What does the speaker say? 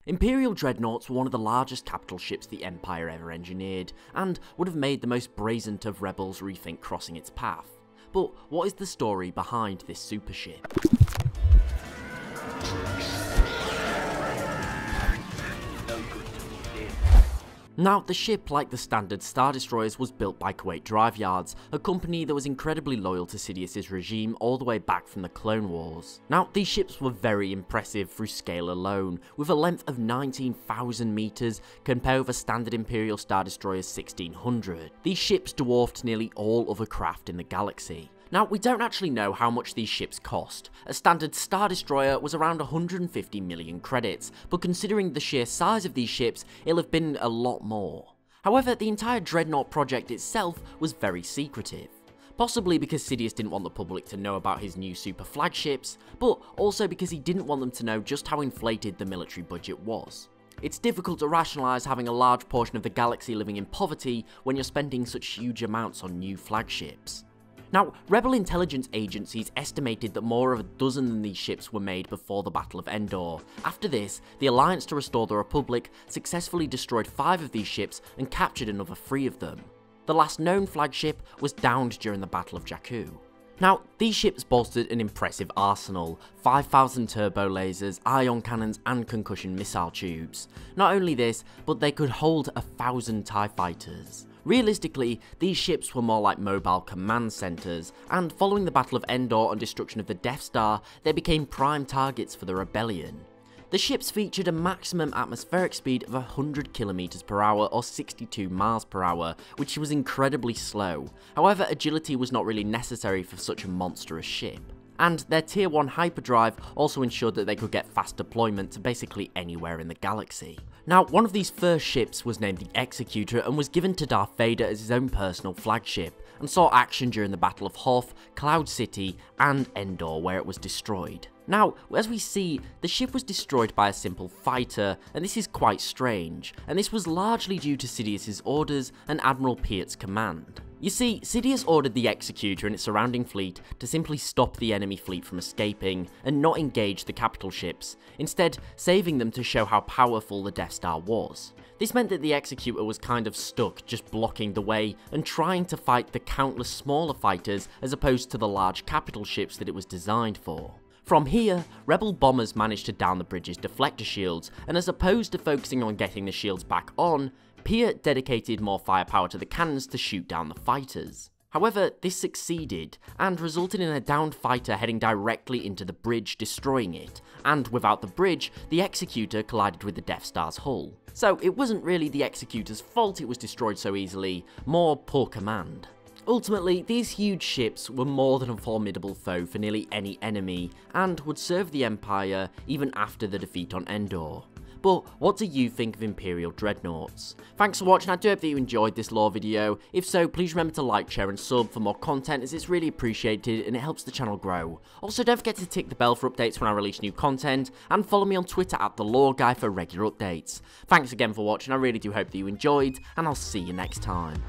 Imperial Dreadnoughts were one of the largest capital ships the Empire ever engineered, and would have made the most brazen of rebels rethink crossing its path. But what is the story behind this super ship? Now, the ship, like the standard Star Destroyers, was built by Kuwait Drive Yards, a company that was incredibly loyal to Sidious's regime all the way back from the Clone Wars. Now, these ships were very impressive through scale alone, with a length of 19,000 meters compared with a standard Imperial Star Destroyer's 1,600. These ships dwarfed nearly all other craft in the galaxy. Now, we don't actually know how much these ships cost. A standard Star Destroyer was around 150 million credits, but considering the sheer size of these ships, it'll have been a lot more. However, the entire Dreadnought project itself was very secretive. Possibly because Sidious didn't want the public to know about his new super flagships, but also because he didn't want them to know just how inflated the military budget was. It's difficult to rationalise having a large portion of the galaxy living in poverty when you're spending such huge amounts on new flagships. Now, Rebel intelligence agencies estimated that more of a dozen than these ships were made before the Battle of Endor. After this, the Alliance to Restore the Republic successfully destroyed 5 of these ships and captured another 3 of them. The last known flagship was downed during the Battle of Jakku. Now, these ships boasted an impressive arsenal, 5,000 turbo lasers, ion cannons and concussion missile tubes. Not only this, but they could hold 1,000 TIE fighters. Realistically, these ships were more like mobile command centres, and following the Battle of Endor and destruction of the Death Star, they became prime targets for the rebellion. The ships featured a maximum atmospheric speed of 100 km per hour or 62 miles per hour, which was incredibly slow. However, agility was not really necessary for such a monstrous ship. And their Tier 1 hyperdrive also ensured that they could get fast deployment to basically anywhere in the galaxy. Now, one of these first ships was named the Executor and was given to Darth Vader as his own personal flagship, and saw action during the Battle of Hoth, Cloud City, and Endor, where it was destroyed. Now, as we see, the ship was destroyed by a simple fighter, and this is quite strange, and this was largely due to Sidious's orders and Admiral Piet's command. You see, Sidious ordered the Executor and its surrounding fleet to simply stop the enemy fleet from escaping and not engage the capital ships, instead saving them to show how powerful the Death Star was. This meant that the Executor was kind of stuck, just blocking the way and trying to fight the countless smaller fighters as opposed to the large capital ships that it was designed for. From here, Rebel bombers managed to down the bridge's deflector shields, and as opposed to focusing on getting the shields back on, Piet dedicated more firepower to the cannons to shoot down the fighters. However, this succeeded, and resulted in a downed fighter heading directly into the bridge, destroying it, and without the bridge, the Executor collided with the Death Star's hull. So it wasn't really the Executor's fault it was destroyed so easily, more poor command. Ultimately, these huge ships were more than a formidable foe for nearly any enemy, and would serve the Empire even after the defeat on Endor. But what do you think of Imperial Dreadnoughts? Thanks for watching, I do hope that you enjoyed this lore video. If so, please remember to like, share and sub for more content, as it's really appreciated and it helps the channel grow. Also, don't forget to tick the bell for updates when I release new content, and follow me on Twitter at TheLoreGuy for regular updates. Thanks again for watching, I really do hope that you enjoyed, and I'll see you next time.